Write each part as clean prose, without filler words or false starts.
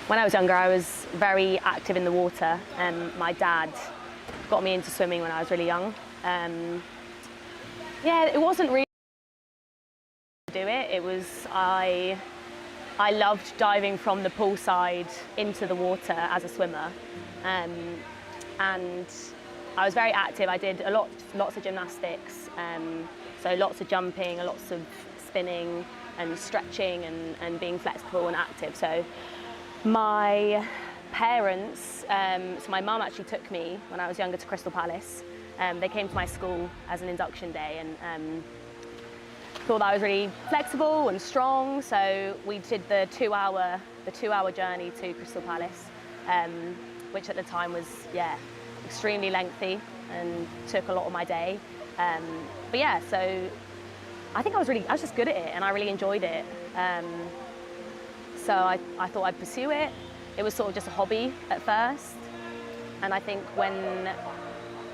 When I was younger, I was very active in the water. My dad got me into swimming when I was really young. Yeah, it wasn't really to do it. It was I loved diving from the poolside into the water as a swimmer, and I was very active. I did lots of gymnastics, so lots of jumping, lots of spinning and stretching and being flexible and active. So my parents, so my mum actually took me when I was younger to Crystal Palace. They came to my school as an induction day and thought that I was really flexible and strong. So we did the two-hour journey to Crystal Palace, which at the time was extremely lengthy and took a lot of my day. But yeah, so I think I was just good at it and I really enjoyed it. So I thought I'd pursue it. It was sort of just a hobby at first. And I think when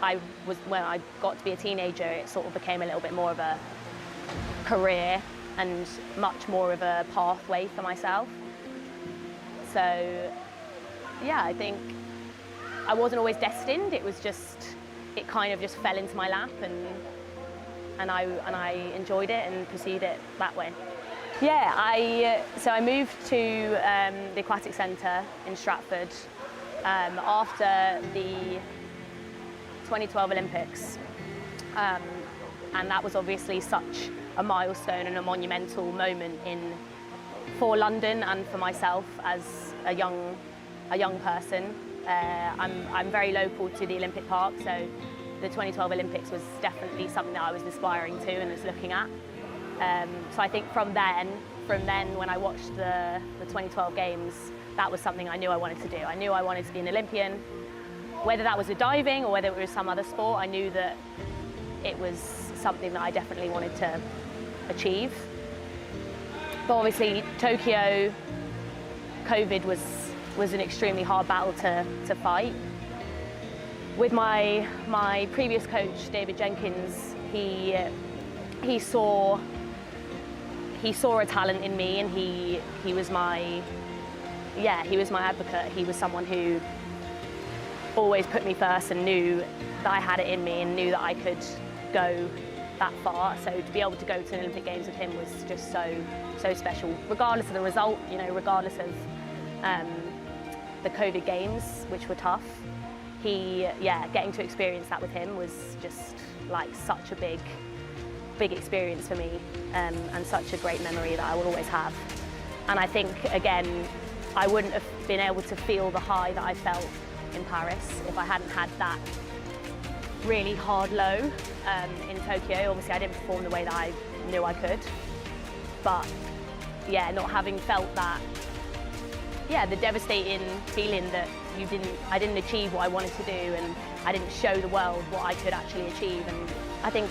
I got to be a teenager, it sort of became a little bit more of a career and much more of a pathway for myself. So yeah, I think I wasn't always destined. It kind of just fell into my lap and I enjoyed it and pursued it that way. Yeah, so I moved to the Aquatic Centre in Stratford after the 2012 Olympics, and that was obviously such a milestone and a monumental moment for London and for myself as a young person. I'm very local to the Olympic Park, so the 2012 Olympics was definitely something that I was aspiring to and was looking at. So I think from then when I watched the 2012 Games, that was something I knew I wanted to do. I knew I wanted to be an Olympian. Whether that was with diving or whether it was some other sport, I knew that it was something that I definitely wanted to achieve. But obviously Tokyo, COVID was an extremely hard battle to fight. With my previous coach, David Jenkins, he saw a talent in me, and he was my advocate. He was someone who always put me first and knew that I had it in me and knew that I could go that far. So to be able to go to an Olympic Games with him was just so special, regardless of the result, regardless of the COVID Games, which were tough. Getting to experience that with him was just like such a big experience for me, and such a great memory that I will always have. And I think, again, I wouldn't have been able to feel the high that I felt in Paris if I hadn't had that really hard low in Tokyo. Obviously, I didn't perform the way that I knew I could, but yeah, not having felt that, the devastating feeling that I didn't achieve what I wanted to do, and I didn't show the world what I could actually achieve. And I think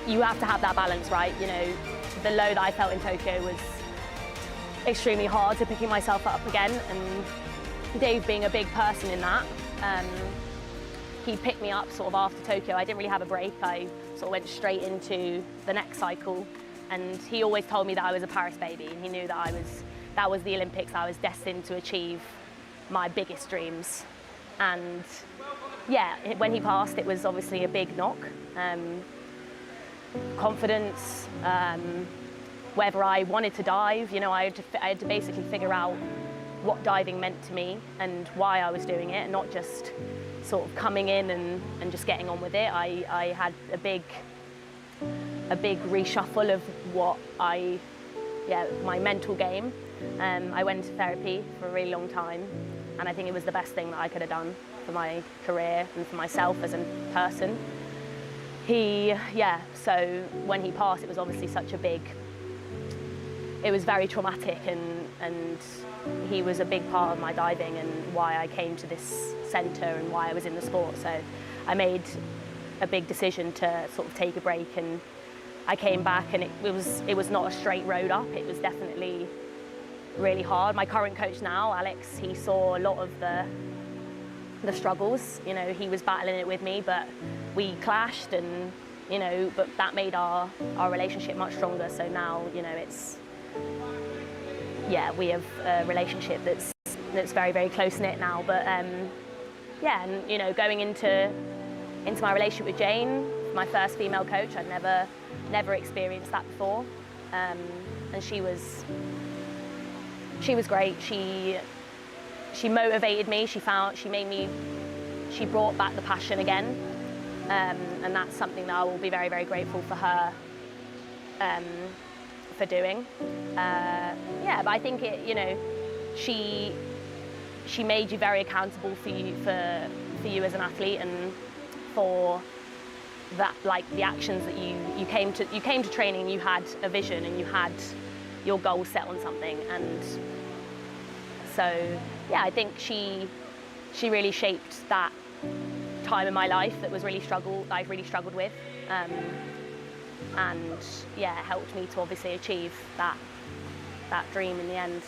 you have to have that balance, right? The low that I felt in Tokyo was extremely hard to picking myself up again, and Dave being a big person in that, he picked me up sort of after Tokyo. I didn't really have a break. I sort of went straight into the next cycle, and he always told me that I was a Paris baby, and he knew that that was the Olympics. I was destined to achieve my biggest dreams. And yeah, when he passed, it was obviously a big knock. Confidence, whether I wanted to dive, I had to basically figure out what diving meant to me and why I was doing it, and not just sort of coming in and just getting on with it. I had a big reshuffle of my mental game. I went to therapy for a really long time, and I think it was the best thing that I could have done for my career and for myself as a person. So when he passed, it was obviously it was very traumatic, and he was a big part of my diving and why I came to this centre and why I was in the sport. So I made a big decision to sort of take a break, and I came back, and it was not a straight road up. It was definitely really hard. My current coach now, Alex, he saw a lot of the struggles. He was battling it with me, but we clashed, and but that made our relationship much stronger. So now, we have a relationship that's that's very, very close-knit now. But yeah, and you know, going into my relationship with Jane, my first female coach, I'd never experienced that before, and she was great. She motivated me. She brought back the passion again, and that's something that I will be very, very grateful for her for doing. Yeah, but I think she made you very accountable for you as an athlete, and for that, like the actions that you came to training. You had a vision and you had your goal set on something, and so yeah, I think she really shaped that time in my life that I've really struggled with, and yeah, helped me to obviously achieve that dream in the end.